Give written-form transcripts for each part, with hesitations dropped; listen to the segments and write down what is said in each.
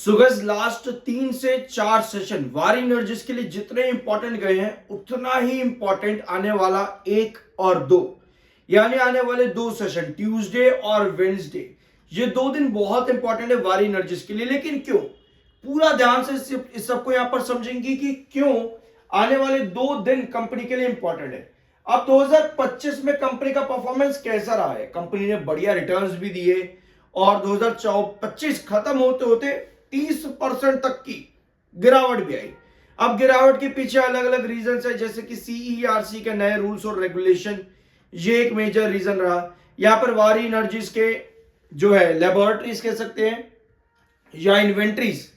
सुगज last 3 से 4 session वार energies के लिए जितने इंपॉर्टेंट गए हैं उतना ही इंपॉर्टेंट आने वाला 1 और 2 यानी आने वाले 2 सेशन ट्यूसडे और वेडनेसडे। ये 2 दिन बहुत इंपॉर्टेंट है वार एनर्जीज के लिए। लेकिन क्यों, पूरा ध्यान से इस सबको यहां पर समझेंगे कि क्यों आने वाले 2 दिन कंपनी के लिए इंपॉर्टेंट है। अब 2025 में कंपनी का परफॉर्मेंस कैसा रहा है? कंपनी ने बढ़िया रिटर्न्स भी दिए और 2025 खत्म होते होते 30% तक की गिरावट भी आई। अब गिरावट के पीछे अलग अलग रीजन है, जैसे कि सीईआरसी के नए रूल्स और रेगुलेशन, ये एक मेजर रीजन रहा। यहां पर वारी एनर्जीज के जो है लेबोरेटरीज कह सकते हैं या इन्वेंट्रीज,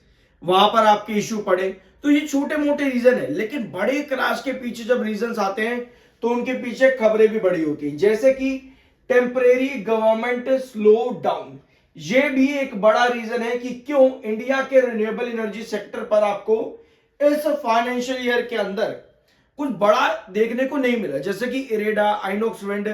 वहां पर आपके इश्यू पड़े। तो ये छोटे मोटे रीजन है, लेकिन बड़े क्रैश के पीछे जब रीजन आते हैं तो उनके पीछे खबरें भी बड़ी होती हैं, जैसे कि टेम्परेरी गवर्नमेंट स्लो डाउन। ये भी एक बड़ा रीजन है कि क्यों इंडिया के रिन्यूएबल एनर्जी सेक्टर पर आपको इस फाइनेंशियल ईयर के अंदर कुछ बड़ा देखने को नहीं मिला, जैसे कि इरेडा, आइनॉक्स विंड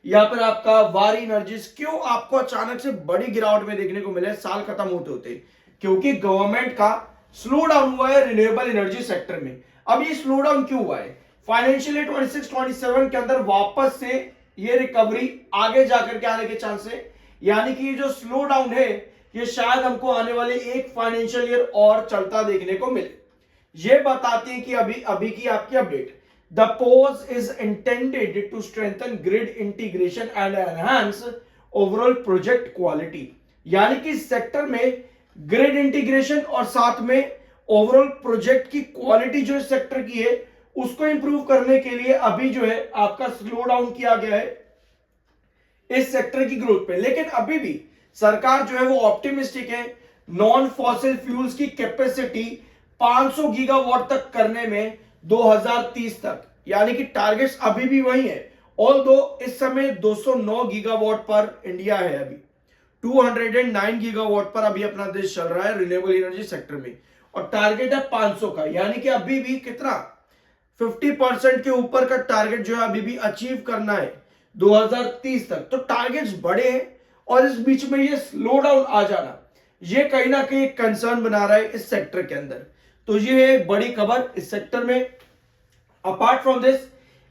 या फिर आपका वारी एनर्जीज क्यों आपको अचानक से बड़ी गिरावट में देखने को मिले साल खत्म होते होते? क्योंकि गवर्नमेंट का स्लो डाउन हुआ है रिन्यूएबल एनर्जी सेक्टर में। अब ये स्लो डाउन क्यों हुआ है? फाइनेंशियल ईयर 26-27 के अंदर वापस से ये रिकवरी आगे जाकर के आने के चांस है, यानी कि ये जो स्लो डाउन है ये शायद हमको आने वाले एक फाइनेंशियल ईयर और चलता देखने को मिले। ये बताती है कि अभी की आपकी update, the pause is intended to strengthen grid integration and enhance overall project quality. यानी कि सेक्टर में ग्रिड इंटीग्रेशन और साथ में ओवरऑल प्रोजेक्ट की क्वालिटी जो इस सेक्टर की है उसको इंप्रूव करने के लिए अभी जो है आपका स्लो डाउन किया गया है इस सेक्टर की ग्रोथ पे। लेकिन अभी भी सरकार जो है वो ऑप्टिमिस्टिक है नॉन फॉसिल फ्यूल्स की कैपेसिटी 500 गीगावाट तक करने में 2030 तक, यानी कि टारगेट्स अभी भी वही है। ऑल्दो इस समय 209 गीगावाट पर इंडिया है, अभी 209 गीगावाट पर अभी अपना देश चल रहा है रिन्यूएबल एनर्जी सेक्टर में, और टारगेट है 500 का, यानी कि अभी भी कितना 50% के ऊपर का टारगेट जो है अभी भी अचीव करना है 2030 तक। तो टारगेट्स बड़े हैं और इस बीच में ये स्लो डाउन आ जाना ये कहीं ना कहीं कंसर्न बना रहा है इस सेक्टर के अंदर। तो ये है बड़ी खबर इस सेक्टर में। अपार्ट फ्रॉम दिस,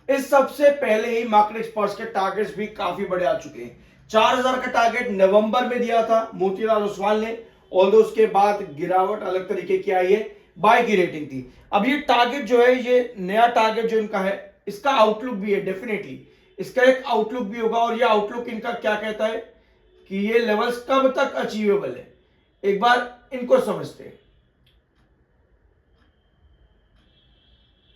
इस सबसे पहले ही मार्केट एक्सपर्ट्स के टारगेट्स भी काफी बड़े आ चुके हैं। 4000 का टारगेट नवंबर में दिया था मोतीलाल ओसवाल ने, और उसके बाद गिरावट अलग तरीके की आई है, बाय की रेटिंग थी। अब ये टारगेट जो है, ये नया टारगेट जो इनका है, इसका आउटलुक भी है, डेफिनेटली इसका एक आउटलुक भी होगा। और ये आउटलुक इनका क्या कहता है कि ये लेवल्स कब तक अचीवेबल है, एक बार इनको समझते हैं।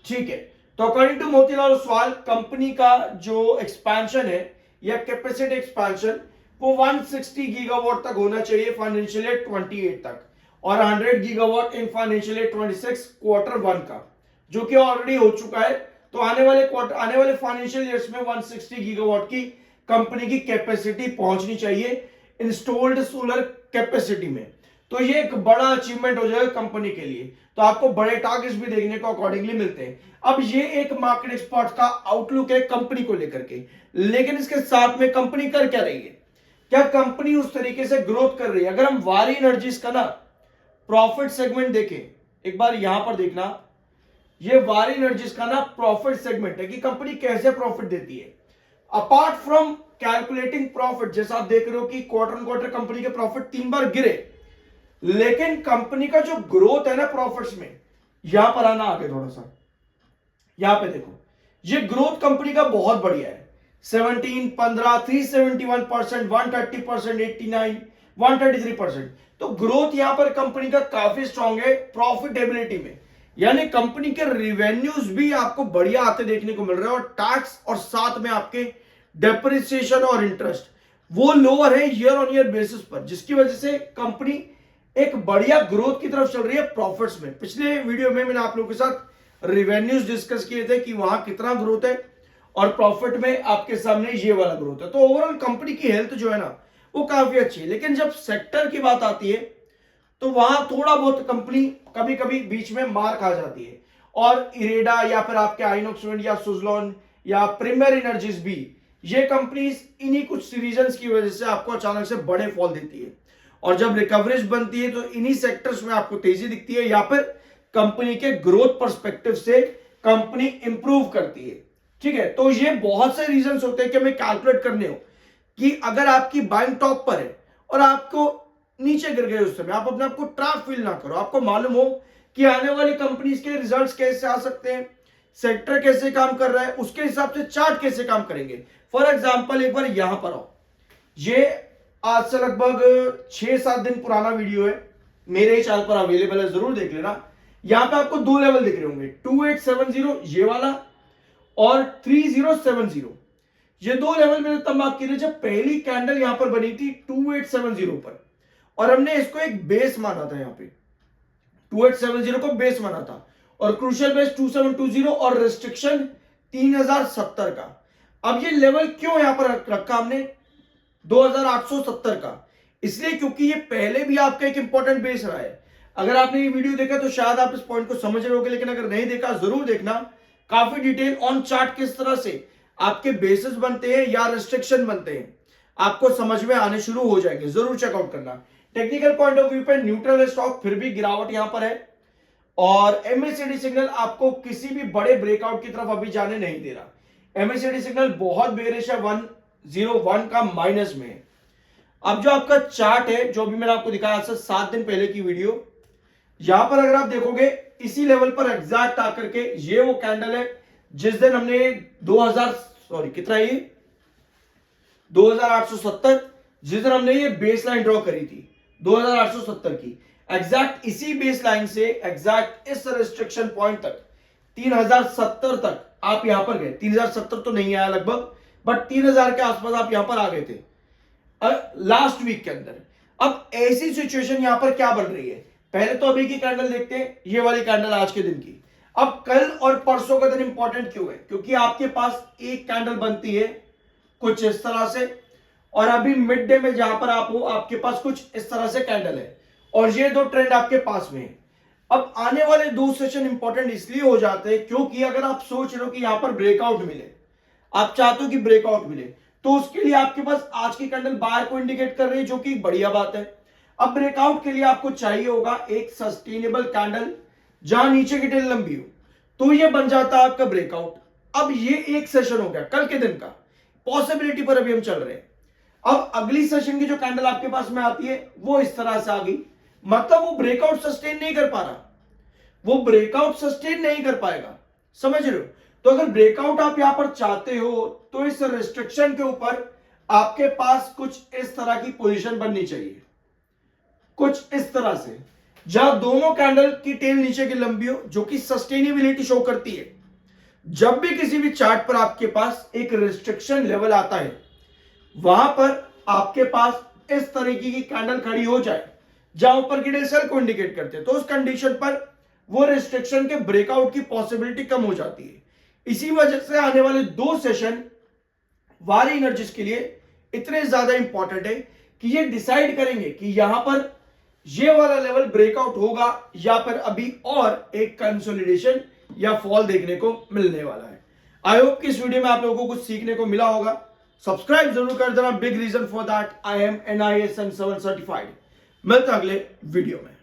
ठीक है, तो according to Motilal Oswal company का जो एक्सपेंशन है या कैपेसिटी एक्सपेंशन वो 160 गीगावाट तक होना चाहिए फाइनेंशियल ईयर 28 तक, और 100 gigawatt in financial year 26 quarter 1 का, जो कि ऑलरेडी हो चुका है। तो आने वाले फाइनेंशियल ईयर्स में 160 गीगावाट की कंपनी की कैपेसिटी पहुंचनी चाहिए इंस्टॉल्ड सोलर कैपेसिटी में। तो ये एक बड़ा अचीवमेंट हो जाएगा कंपनी के लिए। तो आपको बड़े टारगेट्स भी देखने को अकॉर्डिंगली मिलते हैं। अब ये एक मार्केट एक्सपर्ट का आउटलुक है कंपनी को लेकर के, लेकिन इसके साथ में कंपनी कर क्या रही है? क्या कंपनी उस तरीके से ग्रोथ कर रही है? अगर हम वारी एनर्जीज का ना प्रॉफिट सेगमेंट देखें, एक बार यहां पर देखना, ये वारी एनर्जीज का ना प्रॉफिट सेगमेंट है कि कंपनी कैसे प्रॉफिट देती है। अपार्ट फ्रॉम कैलकुलेटिंग प्रॉफिट, जैसा आप देख रहे हो कि क्वार्टर क्वार्टर कंपनी के प्रॉफिट 3 बार गिरे, लेकिन कंपनी का जो ग्रोथ है ना प्रॉफिट्स में, यहां पर आना आगे थोड़ा सा, यहां पे देखो, ये ग्रोथ कंपनी का बहुत बढ़िया है। 17, 15, 371%, 130%, 89, 133%। तो ग्रोथ यहां पर कंपनी का काफी स्ट्रांग है प्रॉफिटेबिलिटी में, यानी कंपनी के रिवेन्यूज भी आपको बढ़िया आते देखने को मिल रहे हैं, और टैक्स और साथ में आपके डेप्रिसिएशन और इंटरेस्ट वो लोअर है ईयर ऑन ईयर बेसिस पर, जिसकी वजह से कंपनी एक बढ़िया ग्रोथ की तरफ चल रही है प्रॉफिट्स में। पिछले वीडियो में मैंने आप लोगों के साथ रिवेन्यूज डिस्कस किए थे कि वहां कितना ग्रोथ है, और प्रॉफिट में आपके सामने ये वाला ग्रोथ है। तो ओवरऑल कंपनी की हेल्थ जो है ना वो काफी अच्छी है। लेकिन जब सेक्टर की बात आती है तो वहां थोड़ा बहुत कंपनी कभी कभी बीच में मार खा जाती है, और इरेडा या फिर आपके आइनॉक्स विंड या सुजलॉन या प्रीमियर एनर्जीज भी, ये कंपनीज इन्हीं कुछ रीजंस की वजह से आपको अचानक से बड़े फॉल देती है। और जब रिकवरेज बनती है तो इन्हीं सेक्टर्स में आपको तेजी दिखती है या फिर कंपनी के ग्रोथ पर्सपेक्टिव से कंपनी इंप्रूव करती है। ठीक है, तो ये बहुत से रीजंस होते हैं कि हमें कैलकुलेट करने हो कि अगर आपकी बाइंग टॉप पर है और आपको नीचे गिर गए उस समय, आप अपने आप को ट्रैप फील ना करो। आपको मालूम हो कि आने वाली कंपनीज के रिजल्ट्स कैसे आ सकते हैं, सेक्टर कैसे काम कर रहा है, उसके हिसाब से चार्ट कैसे काम करेंगे। फॉर एग्जांपल एक बार यहां पर आओ, ये आज से लगभग 6-7 दिन पुराना वीडियो है, मेरे चैनल पर अवेलेबल है, जरूर देख लेना। यहां पे आपको दो लेवल दिख रहे होंगे, 2870 ये वाला और 3070। ये दो लेवल मैंने तब मार्क किए जब पहली कैंडल यहां पर बनी थी 2870 पर, और हमने इसको एक बेस माना था। यहां पे 2870 को बेस माना था और क्रूशियल बेस 2720 और रेस्ट्रिक्शन 3070 का। अब ये लेवल क्यों यहां पर रखा हमने 2870 का? इसलिए क्योंकि ये पहले भी आपका एक इंपॉर्टेंट बेस रहा है। अगर आपने ये वीडियो देखा तो शायद आप इस पॉइंट को समझ रहे होगे, लेकिन अगर नहीं देखा जरूर देखना। काफी डिटेल ऑन चार्ट किस तरह से आपके बेसिस बनते हैं या रेस्ट्रिक्शन बनते हैं आपको समझ में आने शुरू हो जाएंगे, जरूर चेकआउट करना। टेक्निकल पॉइंट ऑफ व्यू पे न्यूट्रल है स्टॉक, फिर भी गिरावट यहां पर है और एमएससीआईडी सिग्नल आपको किसी भी बड़े ब्रेकआउट की तरफ अभी जाने नहीं दे रहा। एमएससीआईडी सिग्नल बहुत बेरिश है, 101 का माइनस में है। अब जो आपका चार्ट है, जो भी मैंने आपको दिखाया आज से 7 दिन पहले की वीडियो, यहां पर अगर आप देखोगे इसी लेवल पर एग्जैक्ट आकर के ये वो कैंडल है जिस दिन हमने 2870 जिस दिन हमने ये बेस लाइन ड्रॉ करी थी 2870 की, एग्जैक्ट इसी बेस लाइन से एग्जैक्ट इस रेस्ट्रिक्शन पॉइंट तक 3070 तक आप यहां पर गए। 3070 तो नहीं आया लगभग, बट 3000 के आसपास आप यहां पर आ गए थे लास्ट वीक के अंदर। अब ऐसी सिचुएशन यहां पर क्या बन रही है, पहले तो अभी की कैंडल देखते हैं, ये वाली कैंडल आज के दिन की। अब कल और परसों का दिन इंपॉर्टेंट क्यों है? क्योंकि आपके पास एक कैंडल बनती है कुछ इस तरह से, और अभी मिड डे में जहां पर आप हो आपके पास कुछ इस तरह से कैंडल है, और ये दो ट्रेंड आपके पास में है। अब आने वाले दो सेशन इंपॉर्टेंट इसलिए हो जाते हैं क्योंकि अगर आप सोच रहे हो कि यहां पर ब्रेकआउट मिले, आप चाहते हो कि ब्रेकआउट मिले, तो उसके लिए आपके पास आज की कैंडल बायर को इंडिकेट कर रही है, जो कि बढ़िया बात है। अब ब्रेकआउट के लिए आपको चाहिए होगा एक सस्टेनेबल कैंडल जहां नीचे की टेल लंबी हो, तो ये बन जाता है आपका ब्रेकआउट। अब ये एक सेशन हो गया कल के दिन का, पॉसिबिलिटी पर अभी हम चल रहे हैं। अब अगली सेशन की जो कैंडल आपके पास में आती है वो इस तरह से आ गई, मतलब वो ब्रेकआउट सस्टेन नहीं कर पा रहा, वो ब्रेकआउट सस्टेन नहीं कर पाएगा, समझ रहे हो? तो अगर ब्रेकआउट आप यहां पर चाहते हो तो इस रेस्ट्रिक्शन के ऊपर आपके पास कुछ इस तरह की पोजीशन बननी चाहिए, कुछ इस तरह से, जहां दोनों कैंडल की टेल नीचे की लंबी हो, जो कि सस्टेनेबिलिटी शो करती है। जब भी किसी भी चार्ट पर आपके पास एक रेस्ट्रिक्शन लेवल आता है, वहां पर आपके पास इस तरीके की कैंडल खड़ी हो जाए जहां ऊपर की टेल सेल को इंडिकेट करते हैं, तो उस कंडीशन पर वो रेस्ट्रिक्शन के ब्रेकआउट की पॉसिबिलिटी कम हो जाती है। इसी वजह से आने वाले दो सेशन वारी एनर्जीज के लिए इतने ज्यादा इंपॉर्टेंट है कि ये डिसाइड करेंगे कि यहां पर ये वाला लेवल ब्रेकआउट होगा या फिर अभी और एक कंसोलिडेशन या फॉल देखने को मिलने वाला है। आई होप कि इस वीडियो में आप लोगों को कुछ सीखने को मिला होगा। सब्सक्राइब जरूर कर देना, big reason for that I am NISM 7 certified. मिलते अगले वीडियो में।